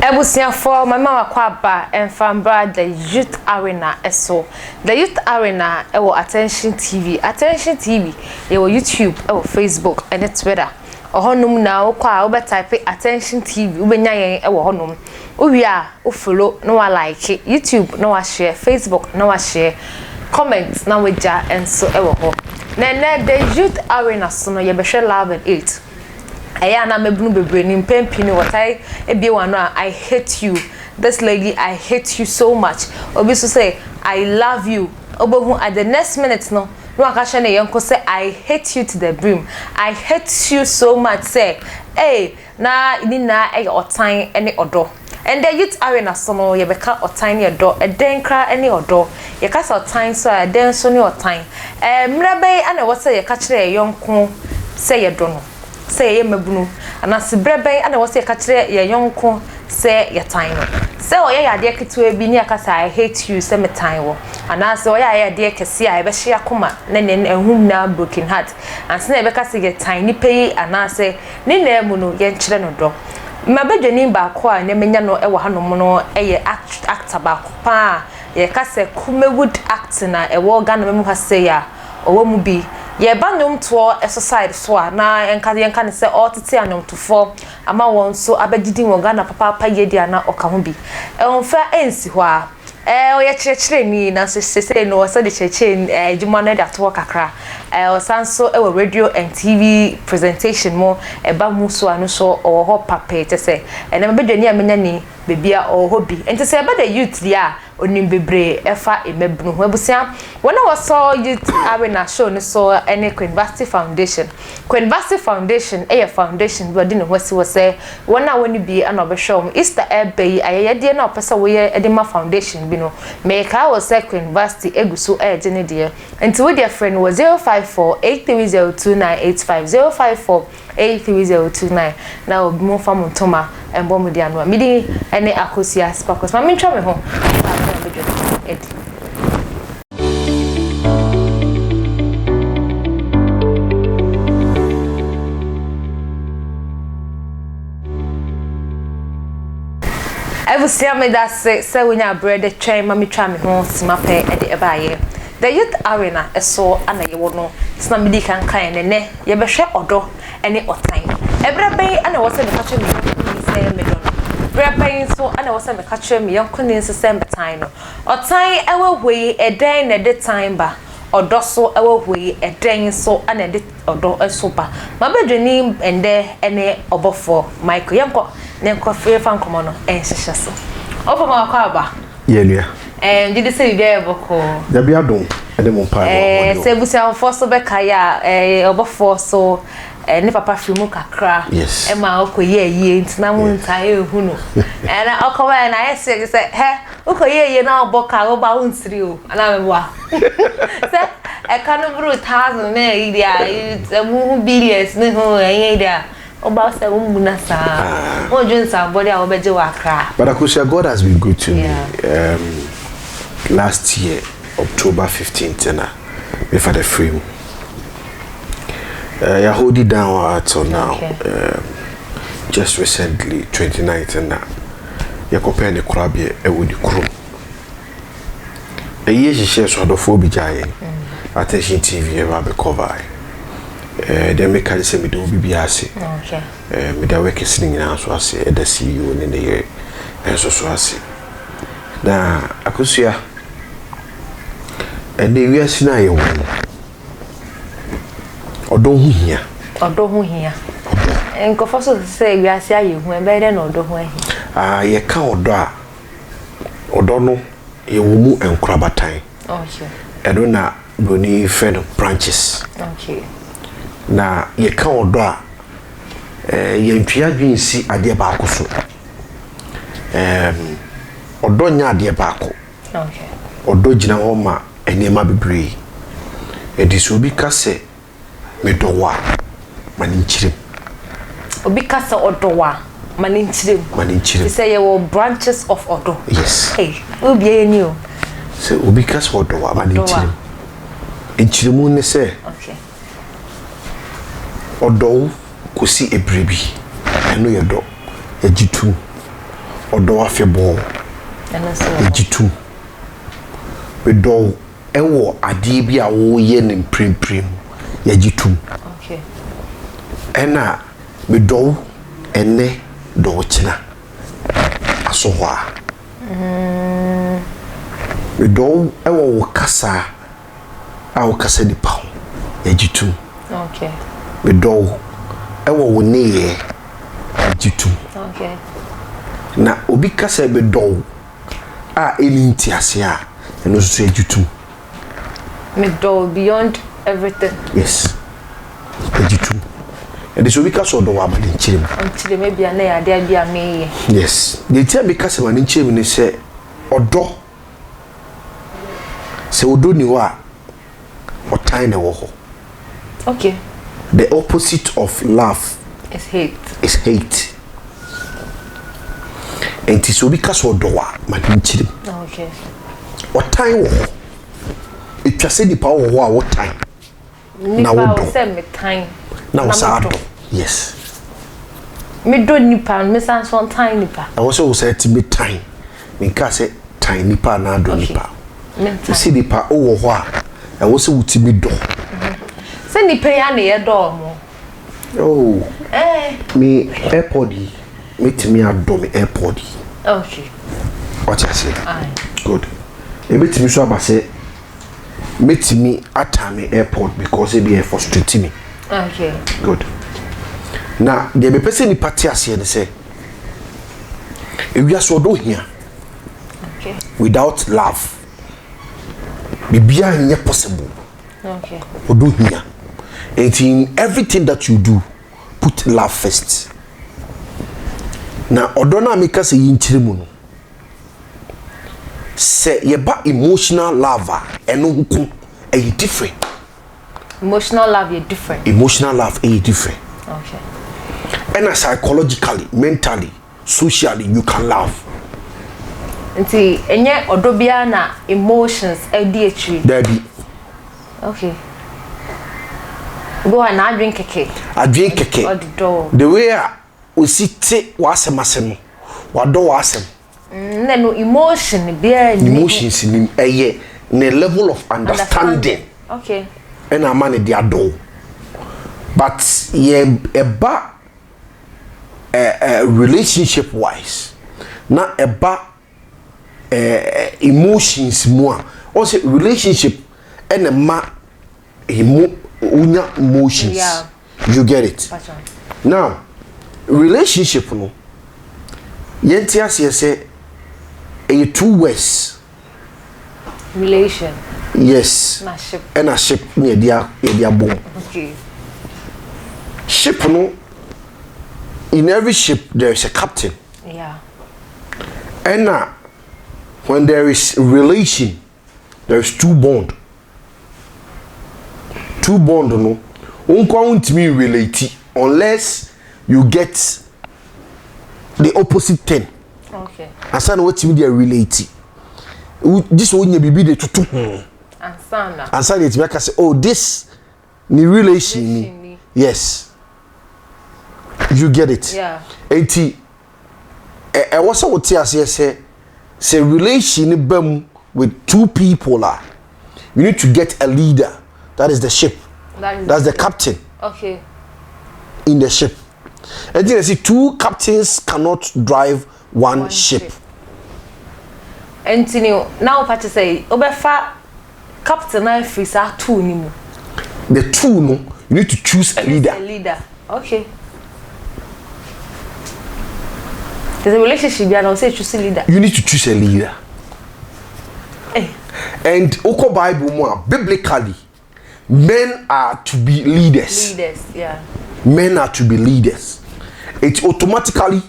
Ebusia for my mama kwaba and fambra the youth arena eso. The youth arena ewo Attention TV. Attention TV ewo YouTube ewo Facebook and Twitter. Ohonum na okwa obe type Attention TV ubenya yen ewo honum. Uwia o follow no wa like YouTube no wa share Facebook no wa share comments na weja enso ewo ho. Nene the youth arena so no ye behwe love and 8. Aya na mebunu bebre ni mpempini watai ebie wano I hate you. This lady, I hate you so much. Obi so say I love you. Obohu at the next minute no akasha na yenko say I hate you to the brim. I hate you so much say hey na ini na e otan ene odo. And the youth arena so no ye beka otan ne odo e den kra ene odo. Ye ka say otan so a den so ne otan. Mrabe ana wo say ye ka kire yenko say ye do no. Say ye mabunu ana sibreben ana wo say ka kire ye yonko say ye tan no say o ye ade ketewa bi ni aka say I hate you say me tan wo ana say o ye ade kese a e be hye akoma na ehum na broken heart and say e be ka say ye tan ni pei ana say ni na emu no ye nkire no do mabedwani ba ko a na menya no e wo hanom no e ye actor ba ko pa ye ka say Kumewood acting na e wo Ghana memu ha say ya owo mu bi ye banum to exercise so na enka ne se otete anum to for ama won so abagidi won Ghana papa ye dia na oka ho bi onfa ensi ho a o ye kire ni na so se no so de kire ejuma na da to kakra o sanso e radio and TV presentation mo e ba mu so anu so o ho papa te se na mabedwani amenya ni bebia o hobby enti se ba the youth dia onim bebre efa emebunu ho abusia wona waso youth arena show no so ene University Foundation e foundation bi odi ne hosi wo se wona woni bi ana obehwe Easter ebe ayede na opesa wo ye edema foundation bi no me ka wo se University eguso eje ne de enti wo dia friend wo 0548302985 05483029 na obi mo fam ntoma embo mu dia no midi ene akosia spakos ma mentwa me ho Ebusia me da se wonya bread train ma metwa me ho simape e de ebaye the youth arena eso ana ye wono sna midi kan ne ye behwe odo ene otan ebreben ana wo se me kache me se me do ebreben so ana wo se me kache me yonkuni se me tan no otan ewe hwe eden na de tan ba odo so ewe hwe eden so ana de odo eso ba mabedwani ende ene obofo Michael yanko nenko free fan komo no enhyehyɛ so opo ma kwa ba yenua did say you be boko da bia don ene mo pa se busia on force be kaya obofo so ne papa fimu kakra yes ma okoye ntina mu nta ehu no na okowa na yese say he okoye na oboka oba unsiri o ana mewa se e kanu bru 1000 na idia mu billions ne ho idia oba se umuna sa o junsa body a obeje wa kra but akusha God has been good to me last year October 15th na we for the film I hold it down until now just recently 29th na ya compare the crab e wodi kro e ye share so do fo bi jaye Attention TV e ba be cover they make carry say me do bibi ase me da work sitting na so ase e da CEO ne ye so ase na akusua and the we sina ye won odo hu hia enko foso say we ase aye hu e be de na odo hu ahi ye ka odo no ye wo mu enkrabatan edo na broni friend branches na ye ka odo a ye ntwa dwinsi ade ba akoso odo nya ade ba ako odo gina ho ma enema bebre ediso bi kase medowa maninchire obi kase odowa maninchire say you will branches of odo yes hey obi eni o say obi kase odowa maninchire enchiremu ne say okay odo kosi ebrebi eno yedo ejitu odo afebo ejitu bedo ewo ade bi a wo ye ne mpremprim yajitu okay ena bedo ene do china aso ho a bedo ewo wo kasa a wo kasa di pa yajitu okay bedo ewo wo ne yajitu okay na obi kasa bedo a eni ntiase a eno so yajitu me do beyond everything. Yes. Ejitu. And this will be cast on the woman in Chim. Until maybe an idea be a me. Yes. The tell me cast one in Chim and say, or do. So do you are or tiny woho. Okay. The opposite of love is hate. Is hate. And this will be cast on the woman in Chim. Okay. Or tiny woho. It just said the power of what time. Now, send me time. Now, sad. Yes. Me do nipa, me sans one time nipa. I also said to me time. Me can say time nipa na do nipa. You see nipa oh wa. I also would me do. Say nipa ya na ye do mo. Oh. Me airpod. Me to me adore me airpod. Okay. What you say? Aye. Good. E me to me so abase. Meet me at time airport because it be frustrating me. Okay. Good. Now, the be person ni party as here say. If we are so do here. Okay. Without love. Bibia nye possible. Okay. Odo here. And in everything that you do, put love first. Now, odo na make us yinchire mu no. Say yeba emotional love eno hukum e different. Emotional love is different. Emotional love is different. Okay. And psychologically, mentally, socially, you can love. Nti enye odobia na emotions e di etri. There be. Okay. Go on adwin keke. Adwin keke. The way we sit wasemasem. Wado wasem. No emotion be emotions in a level of understanding. Okay. And a man they adore. But relationship wise, not emotions more. Also relationship and a emotions. Yeah. You get it. Now, relationship no. Yentias say a 2 words. Relation. Yes. Na ship. And a ship near their boom. Okay. Ship no. In every ship there is a captain. Yeah. And when there is relation, there is 2 bond. 2 bond no. Won't me relate unless you get the opposite thing. Okay. Ansana what me dey relate. This one you be the tutu. Ansana it make say oh this ni relation. Yes. You get it. Yeah. Enti e was what you say relation bam with 2 people you need to get a leader. That is the ship. That's the captain. Okay. In the ship. And then I see 2 captains cannot drive one ship. And now what you say obefa captain na free sa 2 ni mu. The 2 no you need to choose a leader. A leader. Okay. There's a relationship you now say choose a leader. You need to choose a leader. And Oko Bible more biblically men are to be leaders. Leaders, yeah. Men are to be leaders. It's automatically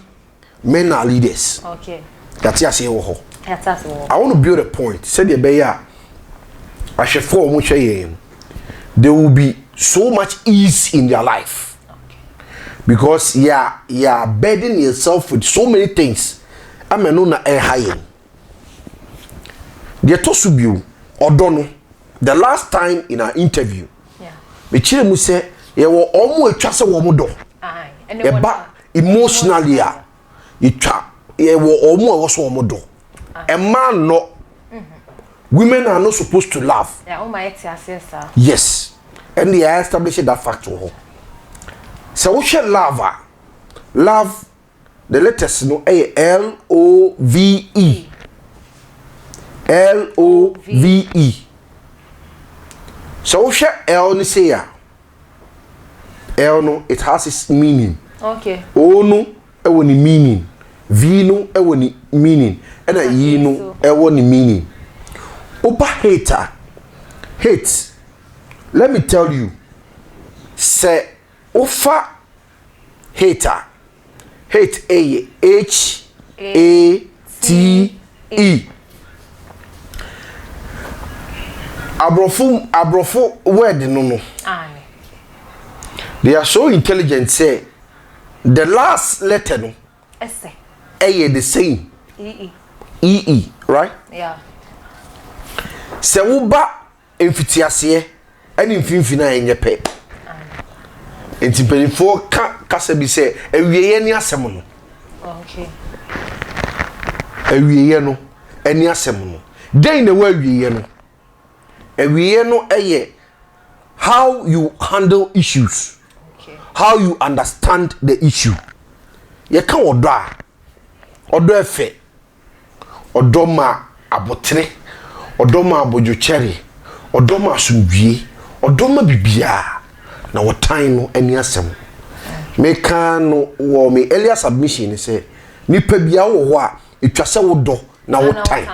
men are leaders. Okay. That's what I say. I want to build a point. Say the bear. I should form there will be so much ease in their life. Okay. Because you are burdening yourself with so many things. I mean, no air high. The Tosubu Odono, the last time in our interview, the children say, you were almost a chance of womodo. Emotionally, you try ye wo omo so omo do. A man no. Women are not supposed to laugh. Yeah, oh my sir. Yes. And they are establishing that fact to her. So we shall love. Love the letters no LOVE. LOVE. So we shall L ni say ya. L no it has its meaning. Okay. O no ewo ni meaning. V no ewo ni meaning. And a E no ewo ni meaning. Opa hater. Hate. Let me tell you. Say ofa hater. Hate HATE. Abrofo word no. Aye. They are so intelligent say the last letter no. Ese. The same. EE. EE, right? Yeah. Se wo ba emfitiase ene mfimfini enye pe. Enti penifo kasa bi se awieye ni asem no. Okay. Awieye no eni asem no. Den na wa awieye no. Awieye no how you handle issues. Okay. How you understand the issue. Ye kan odo efe. Odo ma abotre. Odoma abojo cherry odoma asundwie odoma bibia na wotan no ani asem me kan no wo me earlier submission say nipa bia wo ho a etwase wodo na wotan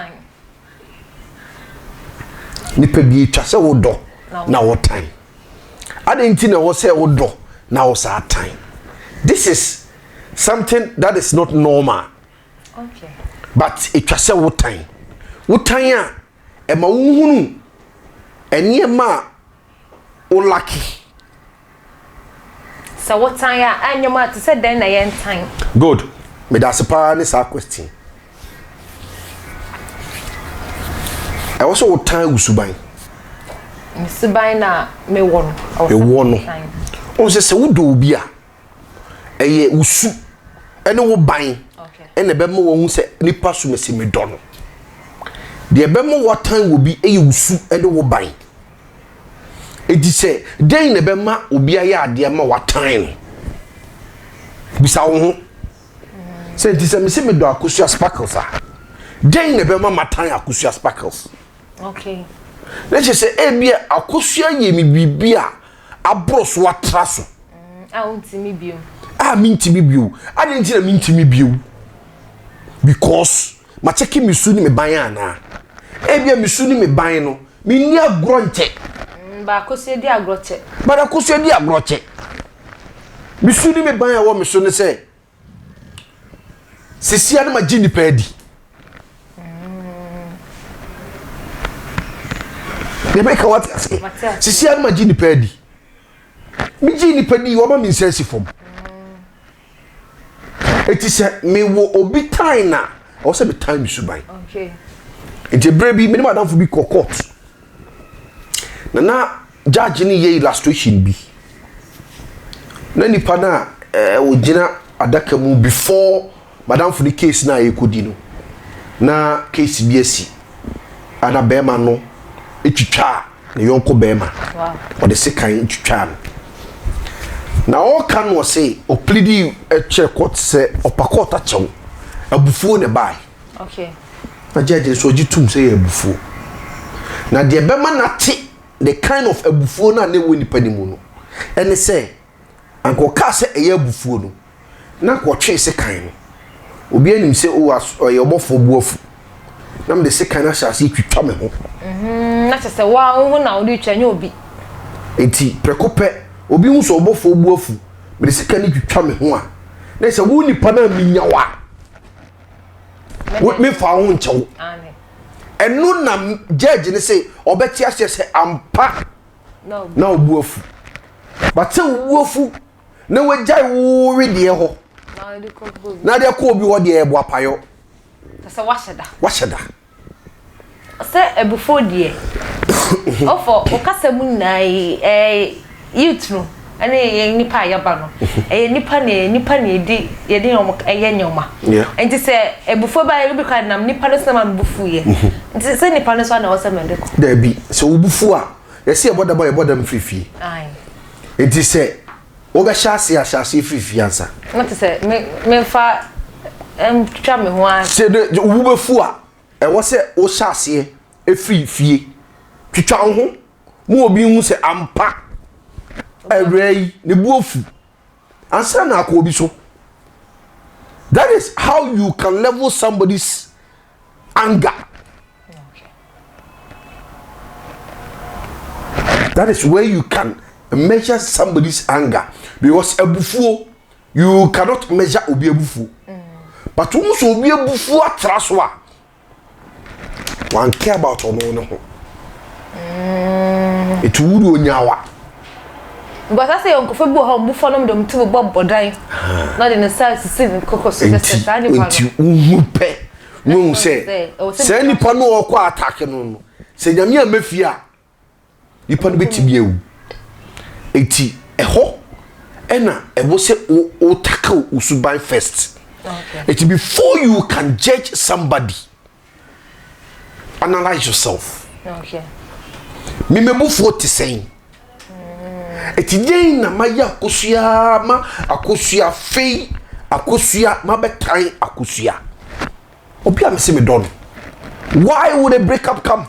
nipa bia etwase wodo na wotan adenti na wo say wodo na wo sa tan. This is something that is not normal. Okay. But etwase wotan a ema wuhunu eniema ulaki. So what time ya anyoma to say then na yen time. Good. Me da sepa ni sa question. I also what time usuban. Usuban na me won. Me won. O se wudo obi a eye usu ene wo ban. Okay. Ene be mo wo hu se nipa so mesi me do no. The bema watan will be a usu and wo ban. It is say, day in the bema will be a yard, dear ma watan. Bisa wo say it is a missing do akusia sparkles. Day in the bema matan akusia sparkles. Okay. Let's just say, bia akusia ye mi bibia abros watraso. I won't see me bio. I mean to me bio. I didn't mean to me bio. Because ma cheki misuni me bayana. Ebia misuni me ban no me ni agronche ba kosie di agroche ba da kosie di agroche misuni me ban a wo me so ne se sisia na ma gini padi de make what sisia na ma gini padi mi gini padi wo ma mi sensi fom eti se me wo obi time na o se be time suban. Okay. Enti brebi me madam for be court na judge ni ye illustration bi na nipa na o gina adaka mu before madam for the case na ekodi no na case bi asi ana bema no etwitwa na yonko bema. Wow. O de sekan etwitwa na all can was say o plead check court say opakota chew abufuo ne bai. Okay. Na judge so gitum say abufuo na de bema na ti the kind of abufuo na wo nipa ni mu no ene say anko ka say eye abufuo no na ko twe sekan no obi anim say o ye obofo buafu na me de sekan na sha se twitwa me ho na se wa wo na wo twitwa nya obi enti prekope obi hu so obofo buafu me de sekan ni twitwa me ho a na say wo nipa na minyawa me fa ho nchew enu na judge ni say obeti ase say ampa no na obuafu but say obuafu na wajai wo we de ho na de ko obi ho de ebo apayo say washeda say ebufo de ofo okasa mu nai youth no ene ye nipa yaba no nipa ne di ye di no eye nyoma enti se ebufo ba ye bi ka nam nipa no se ma bufu ye enti se nipa no so na wo se mendeko da bi se obufu a ye se eboda boy eboda mfifi ai enti se wo be hyase fifi ansa not se me fa twa me ho a se de wo befu a e wo se wo hyase efifie twitwa ho mo obi hu se ampa array ne buofu ansa na akobi so. That is how you can level somebody's anger. Okay. That is where you can measure somebody's anger, because ebufuo you cannot measure obi ebufuo. But once obi ebufuo atraswa one care about ono no. It would onyawa. But I say uncle Febu ho mbu fonom dem tu bob bodan. Na de ne size sin kokos se sa ni pa. Enti uhupe. No say nipa no okwa attack no. Se nyame amafia. Nipa no betimi ewu. Enti eho ena ebo se o tackle usuban first. Okay. It before you can judge somebody, analyze yourself. Okay. Me mebu 40 saying. Etijen na maya akosua fei akosua mabetan akosua. Obi am se me don. Why would a breakup come?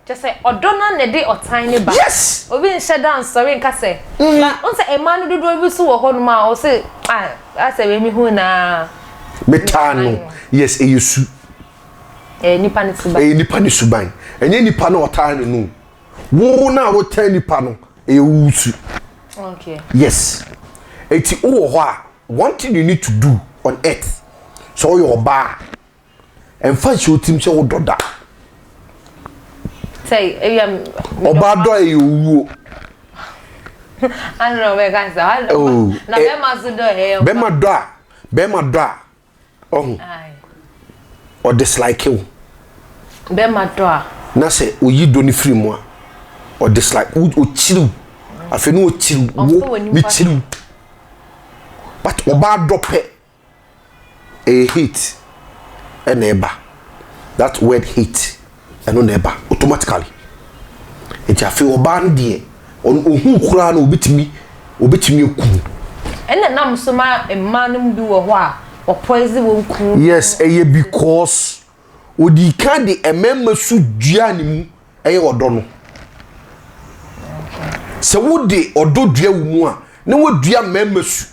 Just say odona ne dey otan ne ba. Yes. Obi nche down sorry nka say. Na on say e man do do bi so wo ho no ma o say I say we mi hu na metano. Yes, e yesu. Nipa ne suban. Nipa ne suban. Enye nipa na otan no. Wo na wo tan nipa no e wusu. Okay. Yes. Eti one thing you need to do on earth. So your bar. And find your team so doda. Say, oba do you. I don't know where guys are. Oh. Na Bema do. Oh. Aye. Or dislike you. Bema do. Na say oyi do ni free mo. Or dislike o chiru. Afi no chiru wo mi chiru. But oba do pe a hate a neighbor. That word hate and no neighbor automatically. It ya feel oba ndie on ohun kura na obetimi ku. And na nam so ma emmanum bi wo ho a o poison wo ku. Yes, because odi kan de ememma su dua ni mu eye odo no. Se wo de odo dua wo mu a na wo dua memma su.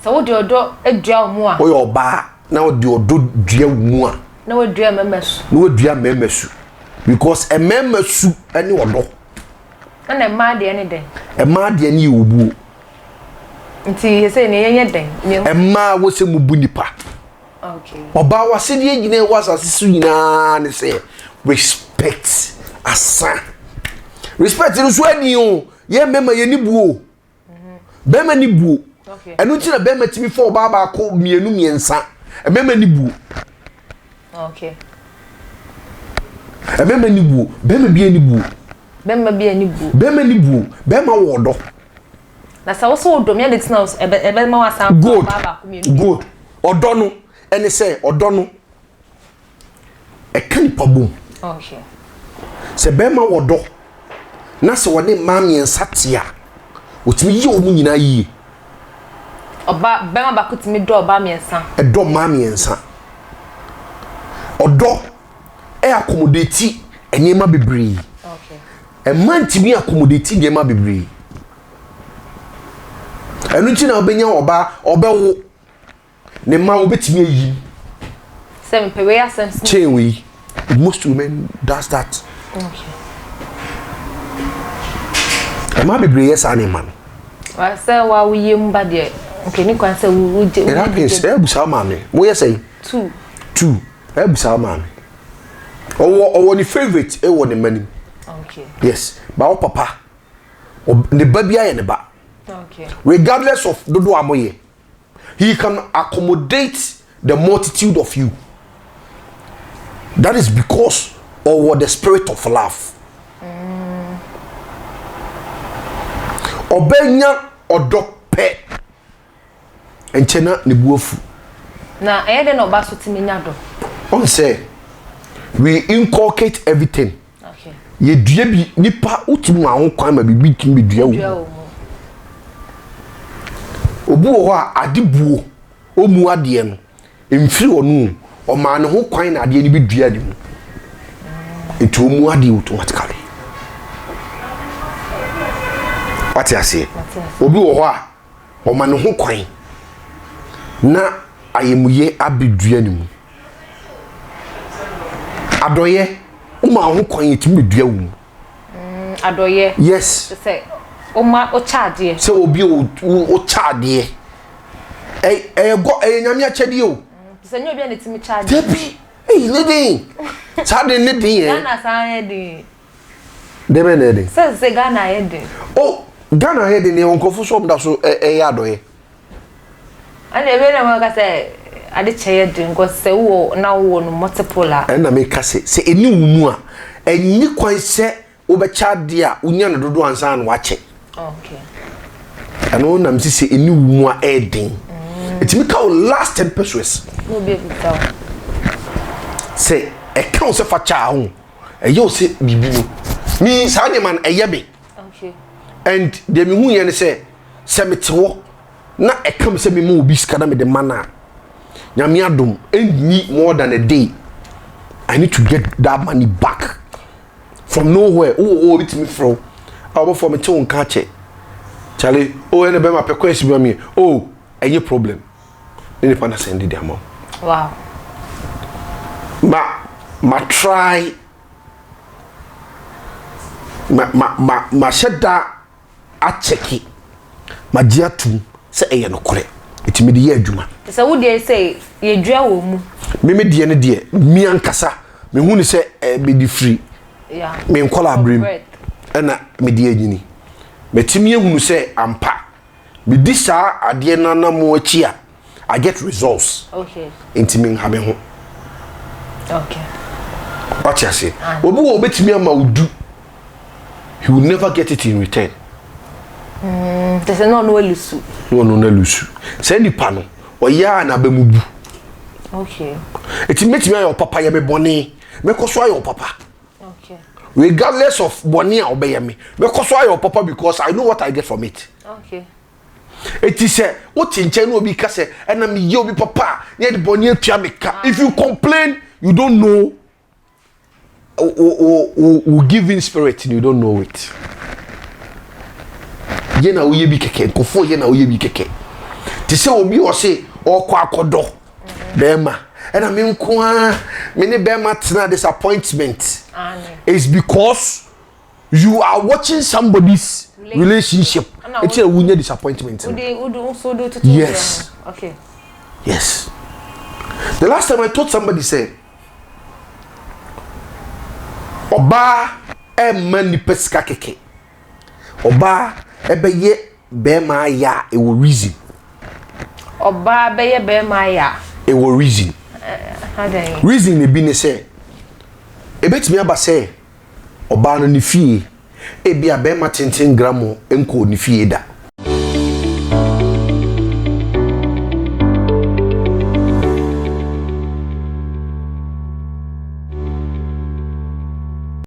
Se wo de odo adua wo mu a wo yo ba na wo de odo dua wo mu a na wo dua memma su. Na wo dua memma su because ememma su ene odo. Na emma de ene den. Emma de ene obuo. Nti say ne yenye den. Emma wo se mu bu nipa. Okay. Oba wa se de gine was asisu nyina ne say respect asa. Respect no so ani o ye mema ye ni buo. Bema ni buo. Okay. Enu ti na bema timi for ba ko mienu miensa. Bema ni buo. Okay. Bema ni buo, bema bi ani buo. Bema bi ani buo. Bema ni buo, bema wodo. Na sa wo so odom ya de tina ebe ma wasan ba ko mienu. Good. Odo no ene say odo no e kan pabom. Okay. Se bema wodo na se woni mami ensatia otimi yi omu nyina yi oba bema ba kutimi do oba miensa e do mami ensa odo e accommodate enyema bebre. Okay. E man timi accommodate enyema bebre enu nti na obenya oba obewo ne ma obetimi yi sem pewe asem chain we most women does that. Okay. Ema bebre yes animal. Wa say wa wuye mba de nke ni kwan say wu je. It happens ebusa mame. Mo yes say 2 ebusa mame. Owo ni favorite e wo ne mani. Okay. Yes, ba o papa ne ba bia ye ne ba. Okay. Regardless of dodo amoye, he can accommodate the multitude of you. That is because of the spirit of love. obenya odope enchena ne buofu na de no ba so timenya do on say we inculcate everything okay ye dua bi nipa utimu ahon kwan ma bibi kim be dua wo obu ho a adebuo omu ade no emfiri onu o ma ne ho kwan na ade ni bi dua de mu etu omu ade automatically what you say obi wo ho a o ma ne ho kwan na ayemuye abedua ni mu adoye uma ho kwan etimi dua wo adoye yes say uma o charge se obi o charge go nyame achede o se nyo bia netimi charge debi lady charge ne din Ghana san heading debe ne din se Ghana heading oh Ghana heading ne onkofu so mda so adoye ana ebe na mo ka say ade cheye din go se wo na wo no multiple a na me ka se eni wumu a enyi kwan se wo be charge a unya no dodo ansa na wache okay ano na msi se eni wumu a edin etimi ka o last 10 pesos no be bitaw se e ka o se fa cha ho e ye o se bibi no mi sa de man e ye be okay and de mi hu ye ne se metewo na e kam se mi mo obi ska na me de mana nyame adom enyi more than a day I need to get that money back from nowhere oh it me from abo for me to nka che chale oh ene be ma pe kwesi bi me oh any problem ni pa na send the amount wow ma try ma sheda a checki ma jiatu se eye no kore etimi de ye adwuma se wo de say ye dua wo mu me de ne de mi ankasa me hu ni se me di free yeah me nkola abrim ena me de anyini metimi ehunu se ampa me di sa ade na na mo achi a I get results okay intimi ha me ho okay what you say obi wo betimi ama udu he will never get it in return there's no lusu no na lusu say ni pa no oya na bamubu okay eti metimi ayo papa ye me bone me koso ayo papa okay regardless of bone a obey me koso ayo papa because I know what I get from it okay eti say o tinche no obi ka say na me ye obi papa ne de bone atua me ka if you complain you don't know o giving spirit you don't know it ye na oye bi keke kofo ye na oye bi keke ti say obi o say o kwa akodo bema na me nko a me ne bema tena disappointment is because you are watching somebody's relationship it's a wunya disappointment yes okay yes the last time I told somebody say oba e mani pesika keke oba ebeye bema ya e wo reason oba beye bema ya e wo reason reason e bi ne say e betimi aba say oba no ni fie e bia bema tenten gramo enko ni fie da